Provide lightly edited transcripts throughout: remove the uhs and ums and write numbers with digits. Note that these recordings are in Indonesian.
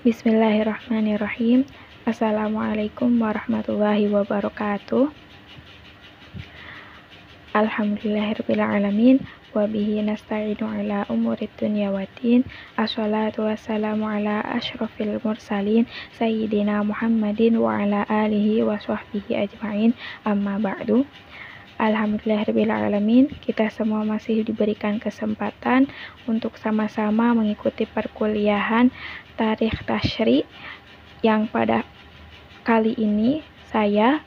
Bismillahirrahmanirrahim. Assalamualaikum warahmatullahi wabarakatuh. Alhamdulillahirrabbilalamin. Wabihi nasta'inu ala umurid dunya waddin. Assalatu wassalamu ala ashrafil mursalin Sayyidina Muhammadin wa ala alihi wa sahbihi ajma'in. Amma ba'du. Alhamdulillahirrabbilalamin. Kita semua masih diberikan kesempatan untuk sama-sama mengikuti perkuliahan Tarikh Tasyri yang pada kali ini saya,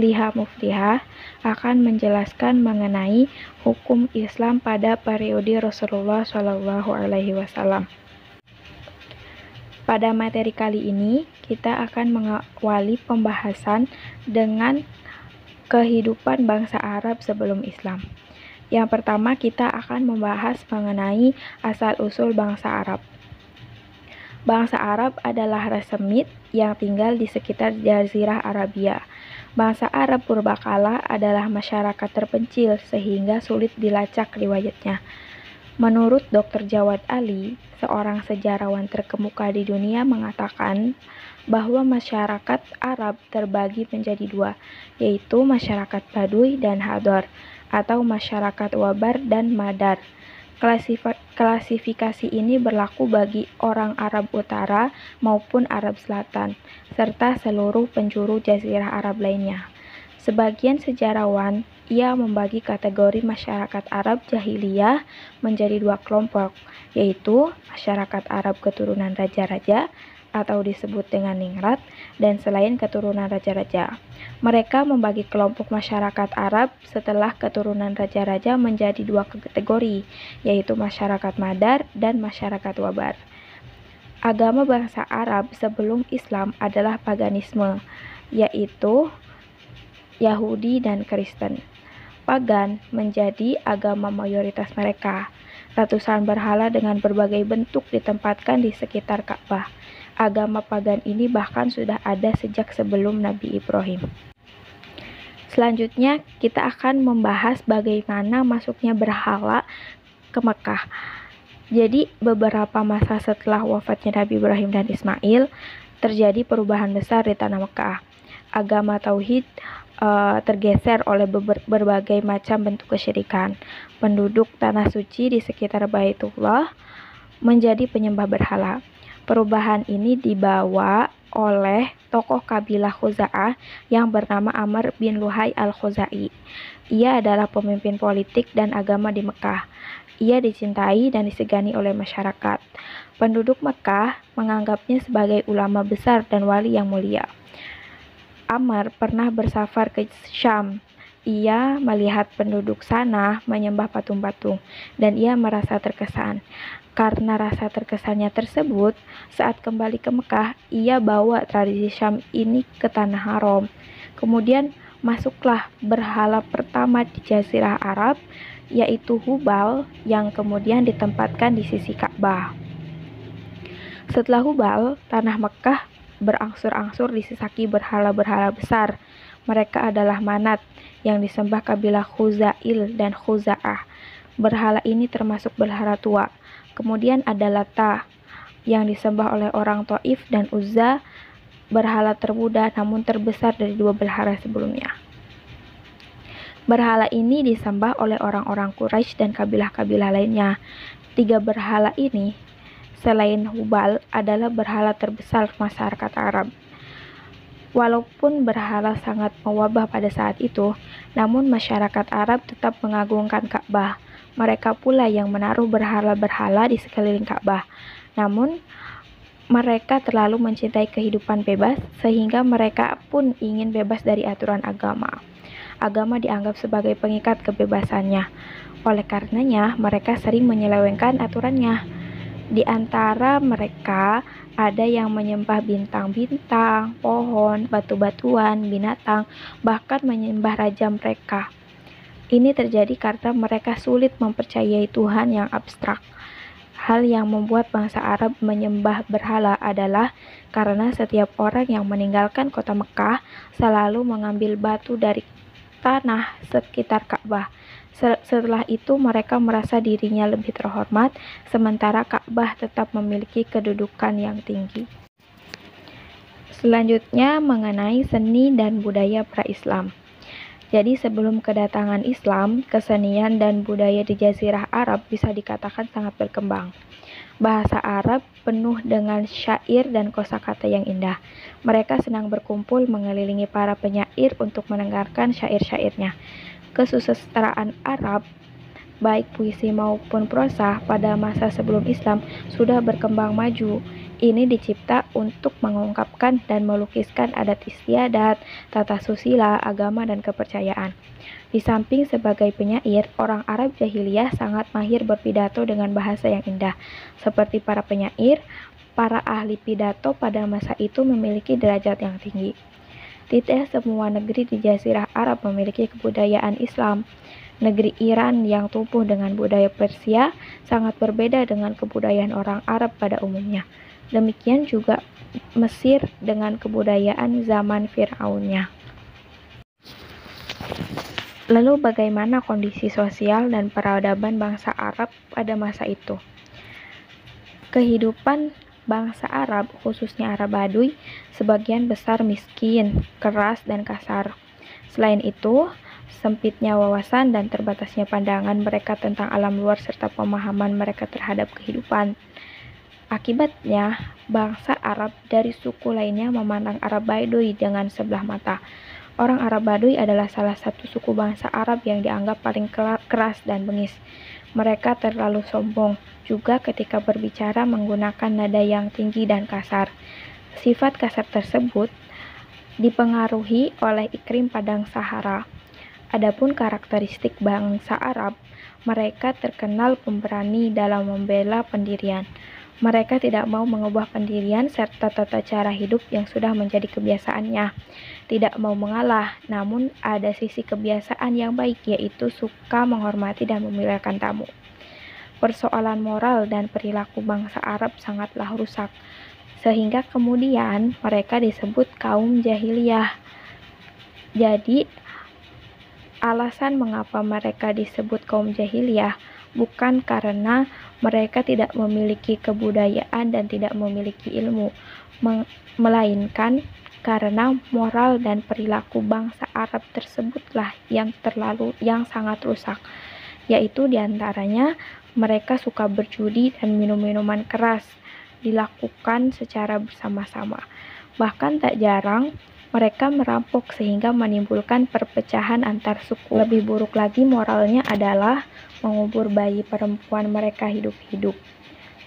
Liha Muflihah, akan menjelaskan mengenai hukum Islam pada periode Rasulullah SAW. Pada materi kali ini, kita akan mengawali pembahasan dengan kehidupan bangsa Arab sebelum Islam. Yang pertama, kita akan membahas mengenai asal-usul bangsa Arab. Bangsa Arab adalah ras Semit yang tinggal di sekitar Jazirah Arabia. Bangsa Arab purbakala adalah masyarakat terpencil sehingga sulit dilacak riwayatnya. Menurut Dr. Jawad Ali, seorang sejarawan terkemuka di dunia, mengatakan bahwa masyarakat Arab terbagi menjadi dua, yaitu masyarakat Baduy dan Hadar, atau masyarakat Wabar dan Madar. Klasifikasi ini berlaku bagi orang Arab Utara maupun Arab Selatan, serta seluruh penjuru Jazirah Arab lainnya. Sebagian sejarawan, ia membagi kategori masyarakat Arab Jahiliyah menjadi dua kelompok, yaitu masyarakat Arab keturunan raja-raja atau disebut dengan ningrat, dan selain keturunan raja-raja. Mereka membagi kelompok masyarakat Arab setelah keturunan raja-raja menjadi dua kategori, yaitu masyarakat Madar dan masyarakat Wabar. Agama bangsa Arab sebelum Islam adalah paganisme, yaitu Yahudi dan Kristen. Pagan menjadi agama mayoritas mereka. Ratusan berhala dengan berbagai bentuk ditempatkan di sekitar Ka'bah. Agama pagan ini bahkan sudah ada sejak sebelum Nabi Ibrahim. Selanjutnya, kita akan membahas bagaimana masuknya berhala ke Mekah. Jadi, beberapa masa setelah wafatnya Nabi Ibrahim dan Ismail, terjadi perubahan besar di tanah Mekah. Agama Tauhid tergeser oleh berbagai macam bentuk kesyirikan. Penduduk tanah suci di sekitar Baitullah menjadi penyembah berhala. Perubahan ini dibawa oleh tokoh kabilah Khuza'ah yang bernama Amr bin Luhai al-Khuzai. Ia adalah pemimpin politik dan agama di Mekah. Ia dicintai dan disegani oleh masyarakat. Penduduk Mekah menganggapnya sebagai ulama besar dan wali yang mulia. Amr pernah bersafar ke Syam. Ia melihat penduduk sana menyembah patung-patung dan ia merasa terkesan. Karena rasa terkesannya tersebut, saat kembali ke Mekah, ia bawa tradisi Syam ini ke Tanah Haram. Kemudian masuklah berhala pertama di Jazirah Arab, yaitu Hubal, yang kemudian ditempatkan di sisi Ka'bah. Setelah Hubal, Tanah Mekah berangsur-angsur disesaki berhala-berhala besar. Mereka adalah Manat, yang disembah kabilah Khuzail dan Khuza'ah. Berhala ini termasuk berhala tua. Kemudian ada Lata, yang disembah oleh orang Taif, dan Uzza, berhala termuda namun terbesar dari dua berhala sebelumnya. Berhala ini disembah oleh orang-orang Quraisy dan kabilah-kabilah lainnya. Tiga berhala ini, selain Hubal, adalah berhala terbesar masyarakat Arab. Walaupun berhala sangat mewabah pada saat itu, namun masyarakat Arab tetap mengagungkan Ka'bah. Mereka pula yang menaruh berhala-berhala di sekeliling Ka'bah. Namun, mereka terlalu mencintai kehidupan bebas, sehingga mereka pun ingin bebas dari aturan agama. Agama dianggap sebagai pengikat kebebasannya. Oleh karenanya, mereka sering menyelewengkan aturannya. Di antara mereka, ada yang menyembah bintang-bintang, pohon, batu-batuan, binatang, bahkan menyembah raja mereka. Ini terjadi karena mereka sulit mempercayai Tuhan yang abstrak. Hal yang membuat bangsa Arab menyembah berhala adalah karena setiap orang yang meninggalkan kota Mekah selalu mengambil batu dari tanah sekitar Ka'bah. Setelah itu mereka merasa dirinya lebih terhormat, sementara Ka'bah tetap memiliki kedudukan yang tinggi. Selanjutnya mengenai seni dan budaya pra-Islam. Jadi sebelum kedatangan Islam, kesenian dan budaya di Jazirah Arab bisa dikatakan sangat berkembang. Bahasa Arab penuh dengan syair dan kosakata yang indah. Mereka senang berkumpul mengelilingi para penyair untuk mendengarkan syair-syairnya. Kesusastraan Arab, baik puisi maupun prosa, pada masa sebelum Islam sudah berkembang maju. Ini dicipta untuk mengungkapkan dan melukiskan adat istiadat, tata susila, agama, dan kepercayaan. Di samping sebagai penyair, orang Arab jahiliyah sangat mahir berpidato dengan bahasa yang indah. Seperti para penyair, para ahli pidato pada masa itu memiliki derajat yang tinggi. Tidak semua negeri di Jazirah Arab memiliki kebudayaan Islam. Negeri Iran yang tumbuh dengan budaya Persia sangat berbeda dengan kebudayaan orang Arab pada umumnya. Demikian juga Mesir dengan kebudayaan zaman Fir'aunnya. Lalu bagaimana kondisi sosial dan peradaban bangsa Arab pada masa itu? Kehidupan bangsa Arab, khususnya Arab Baduy, sebagian besar miskin, keras, dan kasar. Selain itu, sempitnya wawasan dan terbatasnya pandangan mereka tentang alam luar serta pemahaman mereka terhadap kehidupan. Akibatnya, bangsa Arab dari suku lainnya memandang Arab Baduy dengan sebelah mata. Orang Arab Baduy adalah salah satu suku bangsa Arab yang dianggap paling keras dan bengis. Mereka terlalu sombong, juga ketika berbicara menggunakan nada yang tinggi dan kasar. Sifat kasar tersebut dipengaruhi oleh iklim padang Sahara. Adapun karakteristik bangsa Arab, mereka terkenal pemberani dalam membela pendirian. Mereka tidak mau mengubah pendirian serta tata cara hidup yang sudah menjadi kebiasaannya. Tidak mau mengalah, namun ada sisi kebiasaan yang baik, yaitu suka menghormati dan memuliakan tamu. Persoalan moral dan perilaku bangsa Arab sangatlah rusak, sehingga kemudian mereka disebut kaum jahiliyah. Jadi, alasan mengapa mereka disebut kaum jahiliyah bukan karena mereka tidak memiliki kebudayaan dan tidak memiliki ilmu, melainkan karena moral dan perilaku bangsa Arab tersebutlah yang sangat rusak, yaitu diantaranya mereka suka berjudi dan minum minuman keras dilakukan secara bersama-sama. Bahkan tak jarang mereka merampok sehingga menimbulkan perpecahan antar suku. Lebih buruk lagi moralnya adalah mengubur bayi perempuan mereka hidup-hidup.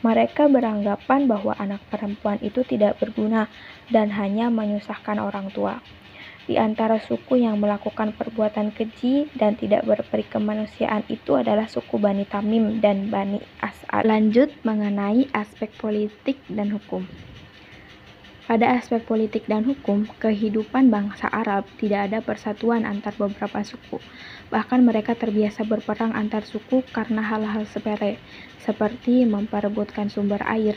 Mereka beranggapan bahwa anak perempuan itu tidak berguna dan hanya menyusahkan orang tua. Di antara suku yang melakukan perbuatan keji dan tidak berperi kemanusiaan itu adalah suku Bani Tamim dan Bani As'ad. Lanjut mengenai aspek politik dan hukum. Pada aspek politik dan hukum, kehidupan bangsa Arab tidak ada persatuan antar beberapa suku. Bahkan mereka terbiasa berperang antar suku karena hal-hal sepele, seperti memperebutkan sumber air.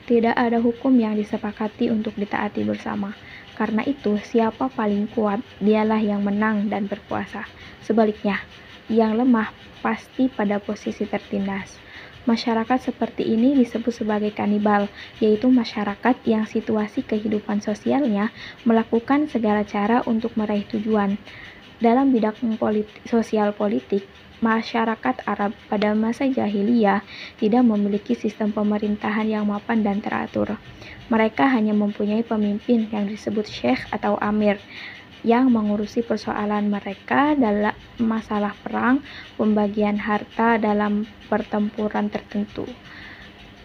Tidak ada hukum yang disepakati untuk ditaati bersama. Karena itu, siapa paling kuat, dialah yang menang dan berkuasa. Sebaliknya, yang lemah pasti pada posisi tertindas. Masyarakat seperti ini disebut sebagai kanibal, yaitu masyarakat yang situasi kehidupan sosialnya melakukan segala cara untuk meraih tujuan. Dalam bidang sosial politik, masyarakat Arab pada masa jahiliyah tidak memiliki sistem pemerintahan yang mapan dan teratur. Mereka hanya mempunyai pemimpin yang disebut syekh atau amir, yang mengurusi persoalan mereka dalam masalah perang, pembagian harta dalam pertempuran tertentu.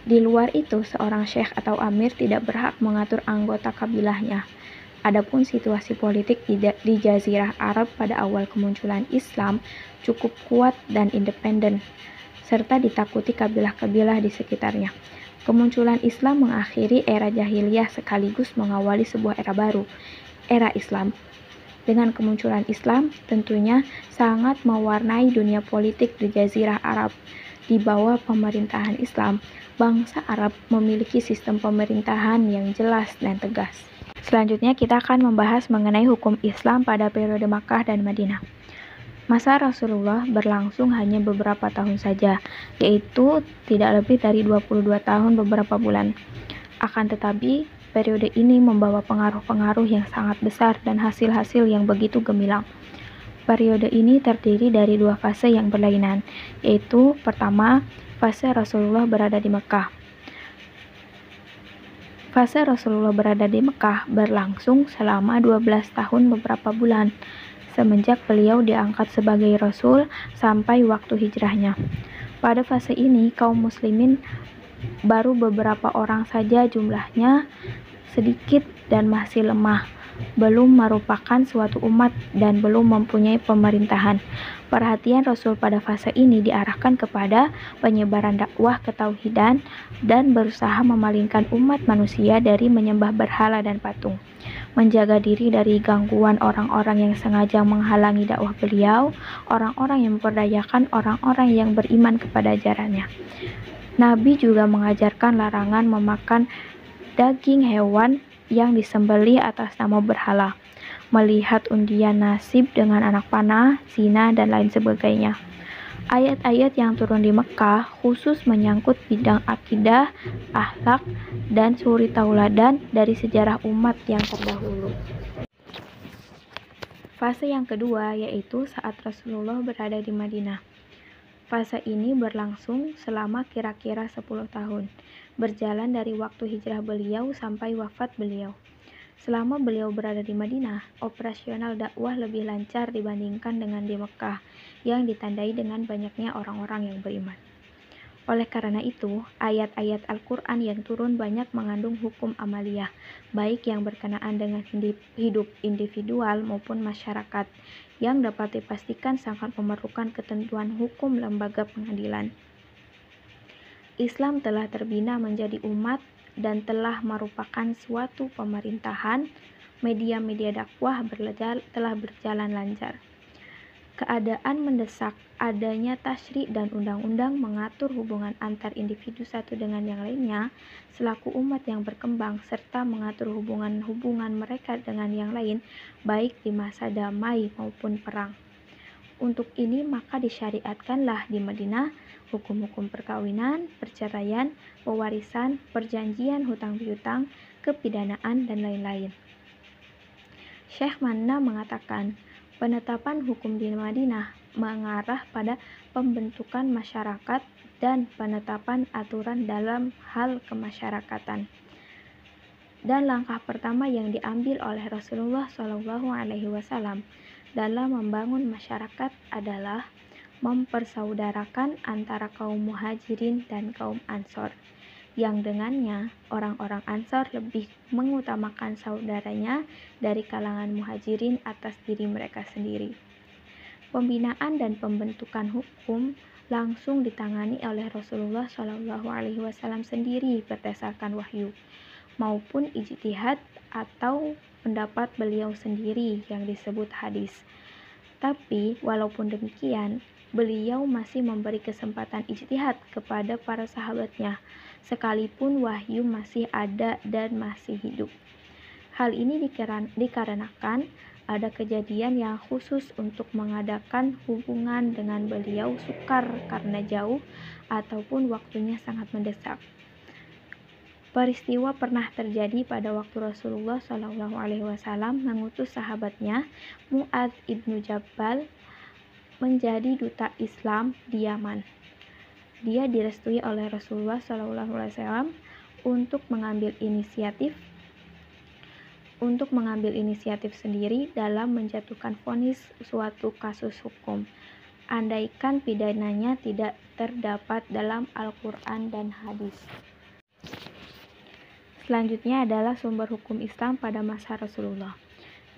Di luar itu, seorang syekh atau amir tidak berhak mengatur anggota kabilahnya. Adapun situasi politik di Jazirah Arab pada awal kemunculan Islam cukup kuat dan independen, serta ditakuti kabilah-kabilah di sekitarnya. Kemunculan Islam mengakhiri era jahiliyah sekaligus mengawali sebuah era baru, era Islam. Dengan kemunculan Islam, tentunya sangat mewarnai dunia politik di Jazirah Arab. Di bawah pemerintahan Islam, bangsa Arab memiliki sistem pemerintahan yang jelas dan tegas. Selanjutnya kita akan membahas mengenai hukum Islam pada periode Makkah dan Madinah. Masa Rasulullah berlangsung hanya beberapa tahun saja, yaitu tidak lebih dari 22 tahun beberapa bulan. Akan tetapi, Periode ini membawa pengaruh-pengaruh yang sangat besar dan hasil-hasil yang begitu gemilang. Periode ini terdiri dari 2 fase yang berlainan, yaitu pertama, fase Rasulullah berada di Mekah. Fase Rasulullah berada di Mekah berlangsung selama 12 tahun beberapa bulan, semenjak beliau diangkat sebagai Rasul sampai waktu hijrahnya. Pada fase ini, kaum muslimin baru beberapa orang saja jumlahnya, sedikit dan masih lemah, belum merupakan suatu umat dan belum mempunyai pemerintahan. Perhatian Rasul pada fase ini diarahkan kepada penyebaran dakwah ketauhidan dan berusaha memalingkan umat manusia dari menyembah berhala dan patung, menjaga diri dari gangguan orang-orang yang sengaja menghalangi dakwah beliau, orang-orang yang memperdayakan orang-orang yang beriman kepada ajarannya. Nabi juga mengajarkan larangan memakan daging hewan yang disembelih atas nama berhala, melihat undian nasib dengan anak panah, zina, dan lain sebagainya. Ayat-ayat yang turun di Mekah khusus menyangkut bidang akidah, akhlak, dan suri tauladan dari sejarah umat yang terdahulu. Fase yang kedua yaitu saat Rasulullah berada di Madinah. Fase ini berlangsung selama kira-kira 10 tahun, berjalan dari waktu hijrah beliau sampai wafat beliau. Selama beliau berada di Madinah, operasional dakwah lebih lancar dibandingkan dengan di Mekah, yang ditandai dengan banyaknya orang-orang yang beriman. Oleh karena itu, ayat-ayat Al-Quran yang turun banyak mengandung hukum amaliyah, baik yang berkenaan dengan hidup individual maupun masyarakat, yang dapat dipastikan sangat memerlukan ketentuan hukum lembaga pengadilan. Islam telah terbina menjadi umat dan telah merupakan suatu pemerintahan. Media-media dakwah telah berjalan lancar. Keadaan mendesak adanya tasyri' dan undang-undang mengatur hubungan antar individu satu dengan yang lainnya selaku umat yang berkembang, serta mengatur hubungan mereka dengan yang lain baik di masa damai maupun perang. Untuk ini maka disyariatkanlah di Madinah hukum-hukum perkawinan, perceraian, pewarisan, perjanjian hutang piutang, kepidanaan, dan lain-lain. Syekh Manna mengatakan, penetapan hukum di Madinah mengarah pada pembentukan masyarakat dan penetapan aturan dalam hal kemasyarakatan. Dan langkah pertama yang diambil oleh Rasulullah SAW dalam membangun masyarakat adalah mempersaudarakan antara kaum muhajirin dan kaum ansor, yang dengannya orang-orang ansor lebih mengutamakan saudaranya dari kalangan muhajirin atas diri mereka sendiri. Pembinaan dan pembentukan hukum langsung ditangani oleh Rasulullah SAW sendiri berdasarkan wahyu, maupun ijtihad atau pendapat beliau sendiri yang disebut hadis. Tapi walaupun demikian, beliau masih memberi kesempatan ijtihad kepada para sahabatnya, sekalipun wahyu masih ada dan masih hidup. Hal ini dikarenakan ada kejadian yang khusus untuk mengadakan hubungan dengan beliau sukar karena jauh ataupun waktunya sangat mendesak. Peristiwa pernah terjadi pada waktu Rasulullah SAW mengutus sahabatnya Mu'adz ibnu Jabal menjadi duta Islam di Yaman. Dia direstui oleh Rasulullah SAW untuk mengambil inisiatif sendiri dalam menjatuhkan vonis suatu kasus hukum, andaikan pidananya tidak terdapat dalam Al-Quran dan hadis. Selanjutnya adalah sumber hukum Islam pada masa Rasulullah.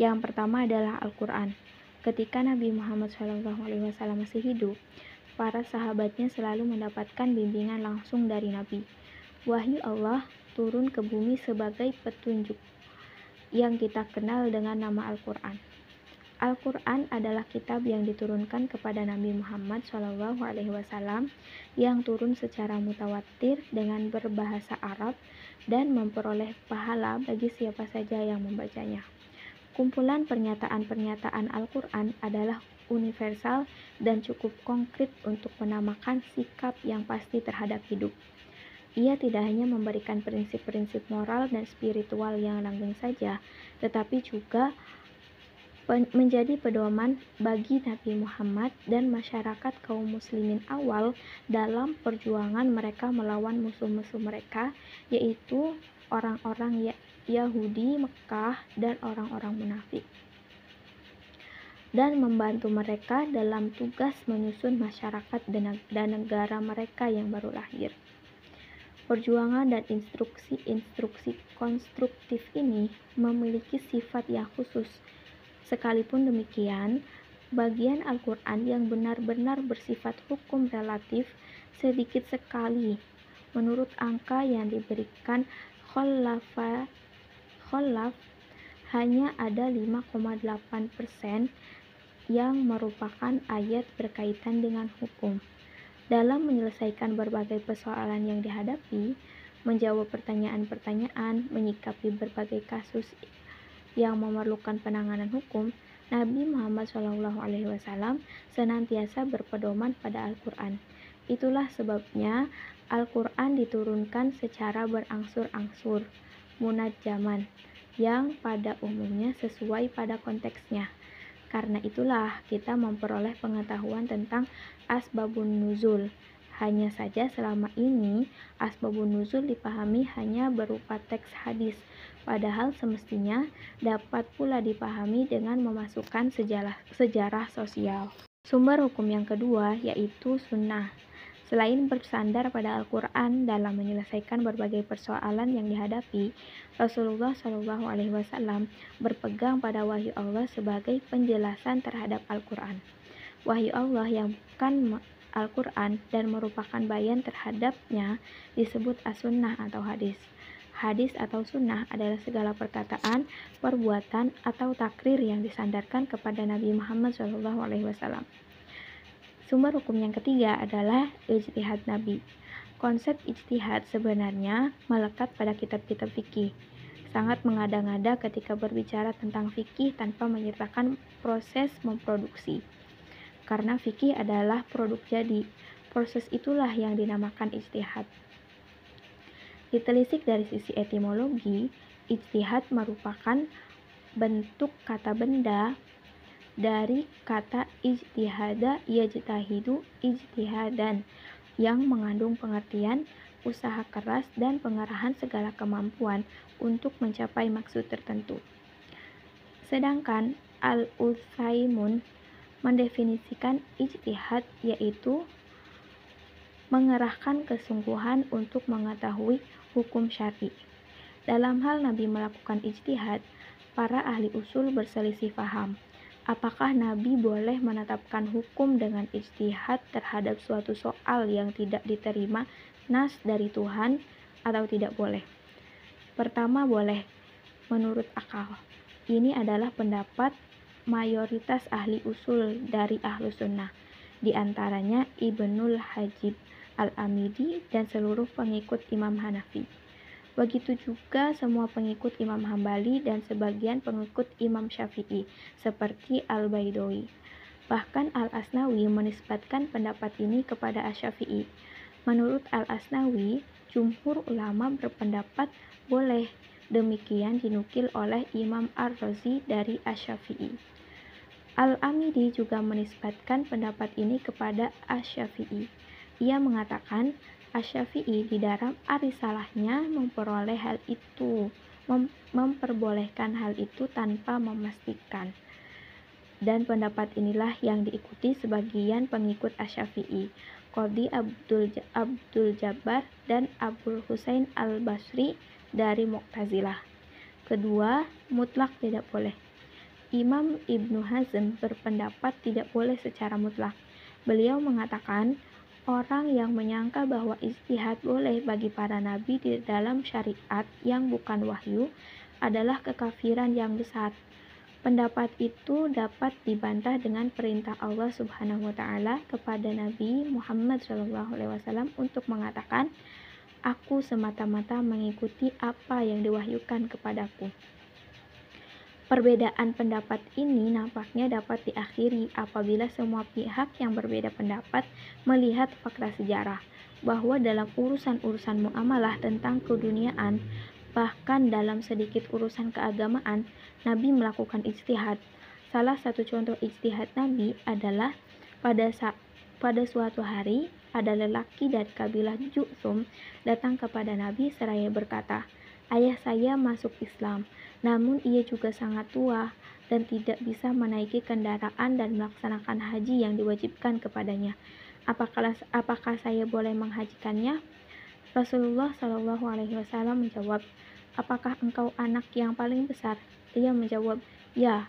Yang pertama adalah Al-Quran. Ketika Nabi Muhammad SAW masih hidup, para sahabatnya selalu mendapatkan bimbingan langsung dari Nabi. Wahyu Allah turun ke bumi sebagai petunjuk yang kita kenal dengan nama Al-Quran. Al-Quran adalah kitab yang diturunkan kepada Nabi Muhammad SAW yang turun secara mutawatir dengan berbahasa Arab dan memperoleh pahala bagi siapa saja yang membacanya. Kumpulan pernyataan-pernyataan Al-Quran adalah universal dan cukup konkret untuk menamakan sikap yang pasti terhadap hidup. Ia tidak hanya memberikan prinsip-prinsip moral dan spiritual yang langgeng saja, tetapi juga menjadi pedoman bagi Nabi Muhammad dan masyarakat kaum muslimin awal dalam perjuangan mereka melawan musuh-musuh mereka, yaitu orang-orang Yahudi Mekah dan orang-orang munafik, dan membantu mereka dalam tugas menyusun masyarakat dan negara mereka yang baru lahir. Perjuangan dan instruksi konstruktif ini memiliki sifat yang khusus. Sekalipun demikian, bagian Al-Quran yang benar-benar bersifat hukum relatif sedikit sekali. Menurut angka yang diberikan Khalaf, hanya ada 5,8% yang merupakan ayat berkaitan dengan hukum. Dalam menyelesaikan berbagai persoalan yang dihadapi, menjawab pertanyaan-pertanyaan, menyikapi berbagai kasus yang memerlukan penanganan hukum, Nabi Muhammad SAW senantiasa berpedoman pada Al-Quran. Itulah sebabnya Al-Quran diturunkan secara berangsur-angsur, munajjaman, yang pada umumnya sesuai pada konteksnya. Karena itulah kita memperoleh pengetahuan tentang asbabun nuzul. Hanya saja selama ini asbabun nuzul dipahami hanya berupa teks hadis, padahal semestinya dapat pula dipahami dengan memasukkan sejarah sosial. Sumber hukum yang kedua yaitu sunnah. Selain bersandar pada Al-Quran dalam menyelesaikan berbagai persoalan yang dihadapi, Rasulullah SAW berpegang pada wahyu Allah sebagai penjelasan terhadap Al-Quran. Wahyu Allah yang bukan Al-Quran dan merupakan bayan terhadapnya disebut as-sunnah atau hadis. Hadis atau sunnah adalah segala perkataan, perbuatan, atau takrir yang disandarkan kepada Nabi Muhammad SAW. Sumber hukum yang ketiga adalah ijtihad Nabi. Konsep ijtihad sebenarnya melekat pada kitab-kitab fikih. Sangat mengada-ngada ketika berbicara tentang fikih tanpa menyertakan proses memproduksi. Karena fikih adalah produk jadi, proses itulah yang dinamakan ijtihad. Ditelisik dari sisi etimologi, ijtihad merupakan bentuk kata benda dari kata ijtihada yajtahidu ijtihadan yang mengandung pengertian usaha keras dan pengerahan segala kemampuan untuk mencapai maksud tertentu. Sedangkan Al-Utsaimun mendefinisikan ijtihad yaitu mengerahkan kesungguhan untuk mengetahui hukum syar'i. Dalam hal Nabi melakukan ijtihad, para ahli usul berselisih paham. Apakah Nabi boleh menetapkan hukum dengan ijtihad terhadap suatu soal yang tidak diterima nas dari Tuhan atau tidak boleh? Pertama, boleh, menurut akal. Ini adalah pendapat mayoritas ahli usul dari Ahlus Sunnah, di antaranya Ibnul Hajib Al-Amidi dan seluruh pengikut Imam Hanafi. Begitu juga semua pengikut Imam Hambali dan sebagian pengikut Imam Syafi'i, seperti Al-Baidawi. Bahkan Al-Asnawi menisbatkan pendapat ini kepada Asy-Syafi'i. Menurut Al-Asnawi, jumhur ulama berpendapat boleh. Demikian dinukil oleh Imam Ar-Razi dari Asy-Syafi'i. Al-Amidi juga menisbatkan pendapat ini kepada Asy-Syafi'i. Ia mengatakan Asy-Syafi'i di dalam Ar-Risalahnya memperbolehkan hal itu tanpa memastikan. Dan pendapat inilah yang diikuti sebagian pengikut Asy-Syafi'i, Qadhi Abdul Jabbar dan Abul Husain Al-Basri dari Mu'tazilah. Kedua, mutlak tidak boleh. Imam Ibnu Hazm berpendapat tidak boleh secara mutlak. Beliau mengatakan, orang yang menyangka bahwa ijtihad boleh bagi para nabi di dalam syariat yang bukan wahyu adalah kekafiran yang besar. Pendapat itu dapat dibantah dengan perintah Allah Subhanahu wa taala kepada Nabi Muhammad SAW untuk mengatakan, "Aku semata-mata mengikuti apa yang diwahyukan kepadaku." Perbedaan pendapat ini nampaknya dapat diakhiri apabila semua pihak yang berbeda pendapat melihat fakta sejarah bahwa dalam urusan-urusan muamalah tentang keduniaan, bahkan dalam sedikit urusan keagamaan, Nabi melakukan ijtihad. Salah satu contoh ijtihad Nabi adalah pada suatu hari ada lelaki dari kabilah Ju'thum datang kepada Nabi seraya berkata, "Ayah saya masuk Islam, namun ia juga sangat tua dan tidak bisa menaiki kendaraan dan melaksanakan haji yang diwajibkan kepadanya. Apakah saya boleh menghajikannya?" Rasulullah Shallallahu Alaihi Wasallam menjawab, "Apakah engkau anak yang paling besar?" Ia menjawab, "Ya."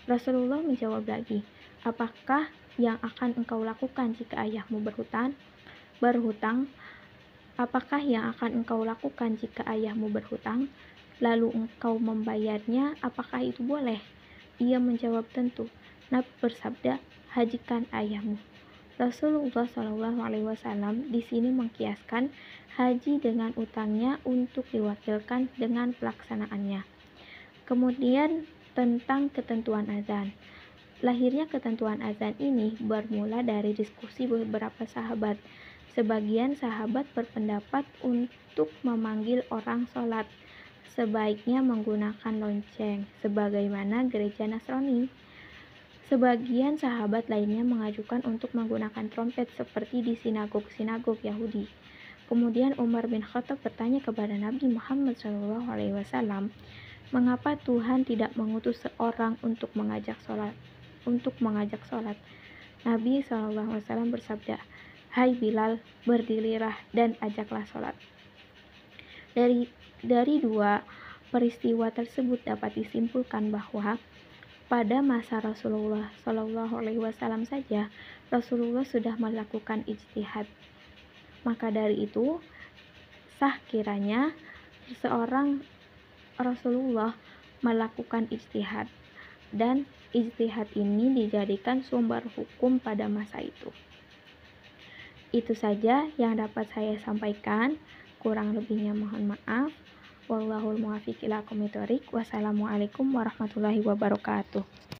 Rasulullah menjawab lagi, "Apakah yang akan engkau lakukan jika ayahmu berhutang? Apakah yang akan engkau lakukan jika ayahmu berhutang, lalu engkau membayarnya, apakah itu boleh?" Ia menjawab, "Tentu." Nabi bersabda, "Hajikan ayahmu." Rasulullah Shallallahu Alaihi Wasallam di sini mengkiaskan haji dengan utangnya untuk diwakilkan dengan pelaksanaannya. Kemudian tentang ketentuan azan. Lahirnya ketentuan azan ini bermula dari diskusi beberapa sahabat. Sebagian sahabat berpendapat untuk memanggil orang sholat sebaiknya menggunakan lonceng, sebagaimana gereja Nasrani. Sebagian sahabat lainnya mengajukan untuk menggunakan trompet seperti di sinagog-sinagog Yahudi. Kemudian Umar bin Khattab bertanya kepada Nabi Muhammad SAW, "Mengapa Tuhan tidak mengutus seorang untuk mengajak sholat?" Nabi SAW bersabda, "Hai Bilal, berdirilah dan ajaklah sholat." Dari dua peristiwa tersebut dapat disimpulkan bahwa pada masa Rasulullah Shallallahu Alaihi Wasallam saja Rasulullah sudah melakukan ijtihad. Maka dari itu sah kiranya seorang Rasulullah melakukan ijtihad, dan ijtihad ini dijadikan sumber hukum pada masa itu. Itu saja yang dapat saya sampaikan. Kurang lebihnya mohon maaf. Wallahul muwaffiq ila aqwamit thoriq. Wassalamualaikum warahmatullahi wabarakatuh.